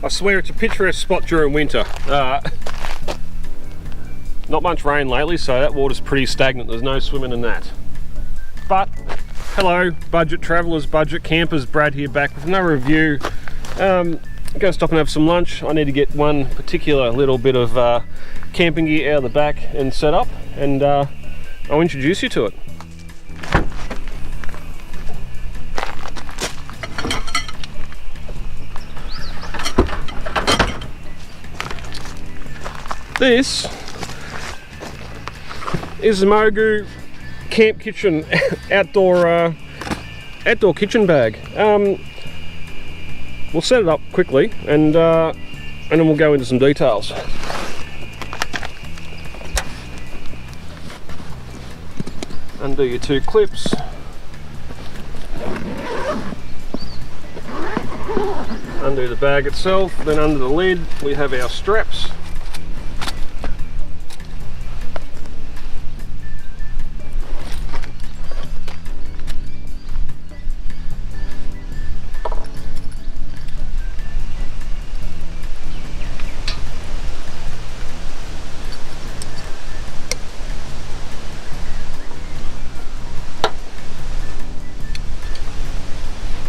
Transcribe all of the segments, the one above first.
I swear it's a picturesque spot during winter. Not much rain lately, so that water's pretty stagnant. There's no swimming in that. But hello, budget travellers, budget campers. Brad here, back with another review. I'm going to stop and have some lunch. I need to get one particular little bit of camping gear out of the back and set up, and I'll introduce you to it. This is the Mogu camp kitchen outdoor kitchen bag. We'll set it up quickly and then we'll go into some details. Undo your two clips. Undo the bag itself, then under the lid we have our straps.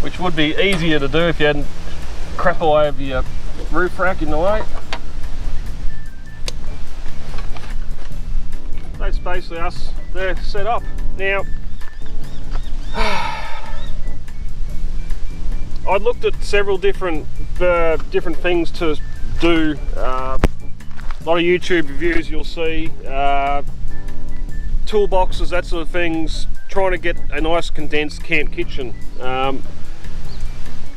Which would be easier to do if you hadn't crap all over your roof rack in the way. That's basically us there set up. Now, I looked at several different things to do. A lot of YouTube reviews you'll see, toolboxes, that sort of things, trying to get a nice condensed camp kitchen.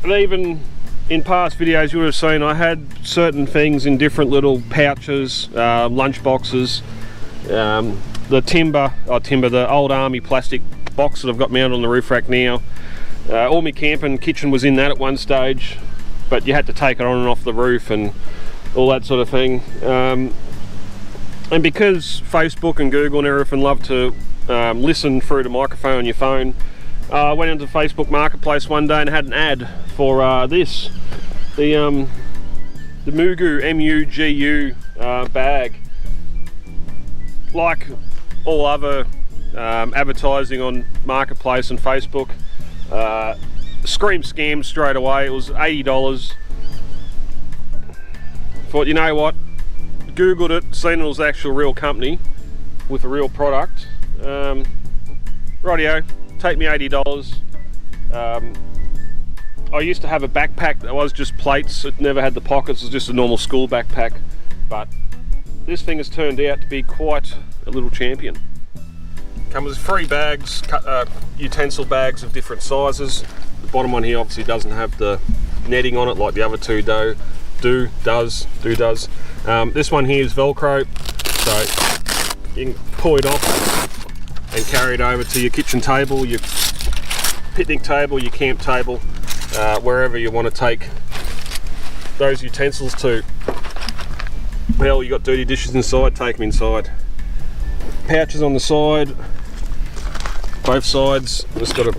And even in past videos you would have seen I had certain things in different little pouches, lunch boxes, the the old army plastic box that I've got mounted on the roof rack now. All my camping kitchen was in that at one stage, but you had to take it on and off the roof and all that sort of thing. And because Facebook and Google and everything love to listen through the microphone on your phone, I went into Facebook Marketplace one day and had an ad for this, the Mogu M-U-G-U bag. Like all other advertising on Marketplace and Facebook, screamed scam straight away. It was $80. Thought, you know what, Googled it, seen it was the actual real company with a real product. Rightio, take me $80. I used to have a backpack that was just plates. It never had the pockets. It was just a normal school backpack. But this thing has turned out to be quite a little champion. Comes with 3 bags, utensil bags of different sizes. The bottom one here obviously doesn't have the netting on it like the other two does. This one here is Velcro, so you can pull it off and carry it over to your kitchen table, your picnic table, your camp table, wherever you want to take those utensils to. Well, you got dirty dishes inside, take them inside. Pouches on the side, both sides. Just got an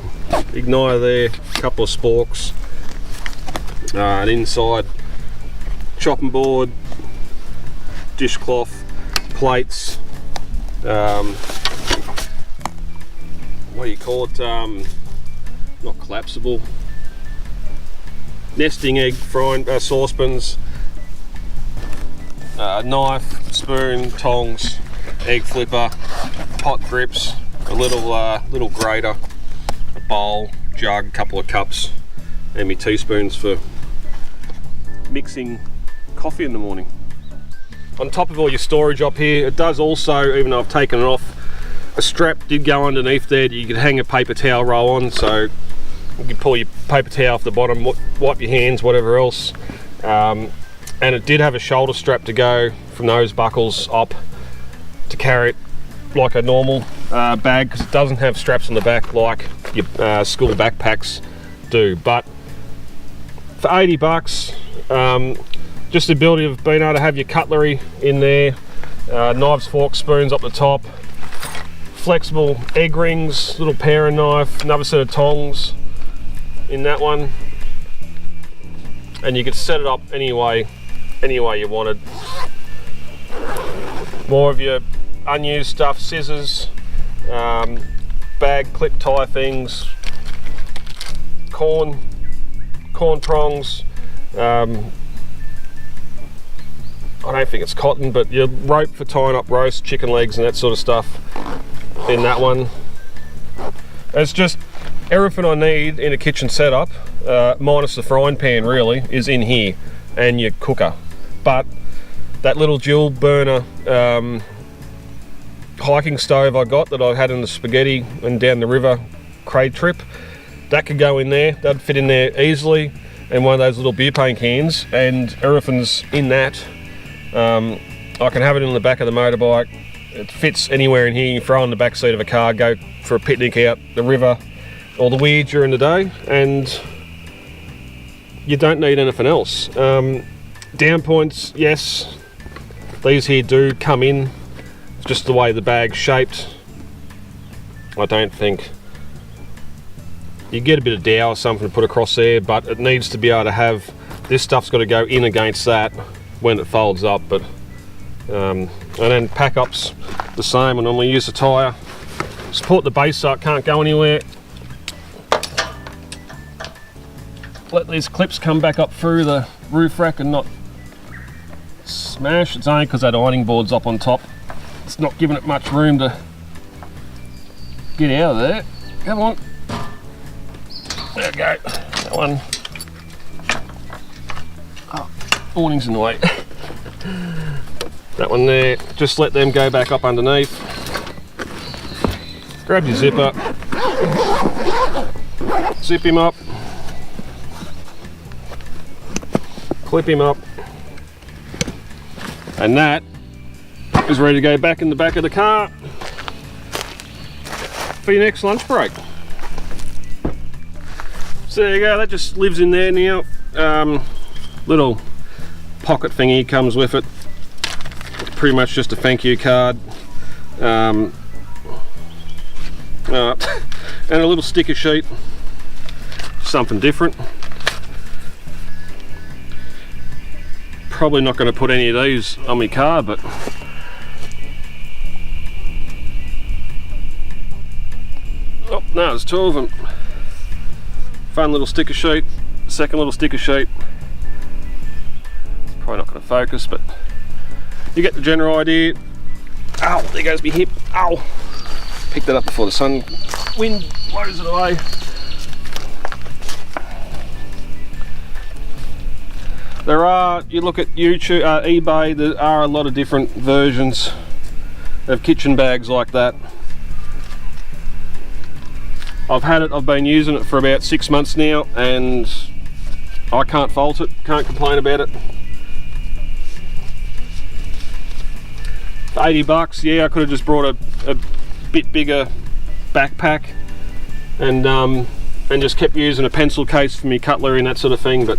igniter there, a couple of sporks, and inside chopping board, dishcloth, plates, what do you call it, not collapsible, nesting egg frying saucepans, knife, spoon, tongs, egg flipper, pot grips, a little grater, a bowl, jug, a couple of cups, and my teaspoons for mixing coffee in the morning. On top of all your storage up here, it does also, even though I've taken it off, a strap did go underneath there that you could hang a paper towel roll on, so you can pull your paper towel off the bottom, wipe your hands, whatever else. And it did have a shoulder strap to go from those buckles up to carry it like a normal bag, because it doesn't have straps on the back like your school backpacks do. But for 80 bucks, just the ability of being able to have your cutlery in there, knives, forks, spoons up the top, flexible egg rings, little paring knife, another set of tongs in that one. and you could set it up any way you wanted. More of your unused stuff, scissors, bag clip tie things, corn prongs, I don't think it's cotton, but your rope for tying up roast chicken legs and that sort of stuff in that one. It's just everything I need in a kitchen setup, minus the frying pan really, is in here, and your cooker. But that little dual burner hiking stove I got that I had in the spaghetti and down the river crate trip, that could go in there. That'd fit in there easily, and one of those little butane cans, and everything's in that. I can have it in the back of the motorbike. It fits anywhere in here. You throw it in the back seat of a car, go for a picnic out the river or the weir during the day, and you don't need anything else. Down points, yes, these here do come in. It's just the way the bag's shaped. I don't think you get a bit of dowel or something to put across there, but it needs to be able to have, this stuff's got to go in against that when it folds up. But and then pack ups the same. I normally use a tyre, support the base so it can't go anywhere. Let these clips come back up through the roof rack and not smash. It's only because that ironing board's up on top. It's not giving it much room to get out of there. Come on. There we go. That one. Oh, awning's in the way. That one there. Just let them go back up underneath. Grab your zipper. Zip him up. Clip him up. And that is ready to go back in the back of the car for your next lunch break. So there you go, that just lives in there now. Little pocket thingy comes with it. It's pretty much just a thank you card. And a little sticker sheet. Something different. Probably not going to put any of these on my car, but oh no, there's two of them. Fun little sticker sheet. Second little sticker sheet. It's probably not going to focus, but you get the general idea. Ow, there goes my hip. Ow! Picked that up before the sun wind blows it away. There are, you look at YouTube, eBay, there are a lot of different versions of kitchen bags like that. I've been using it for about 6 months now, and I can't fault it, can't complain about it. For 80 bucks, yeah, I could have just brought a bit bigger backpack and just kept using a pencil case for me cutlery and that sort of thing, but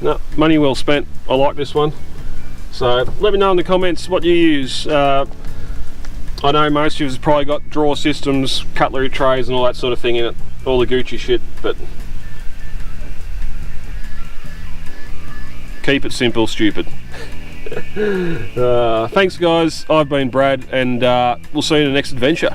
no, money well spent. I like this one. So let me know in the comments what you use. I know most of you have probably got drawer systems, cutlery trays and all that sort of thing in it, all the Gucci shit, but keep it simple, stupid. Thanks guys, I've been Brad, and we'll see you in the next adventure.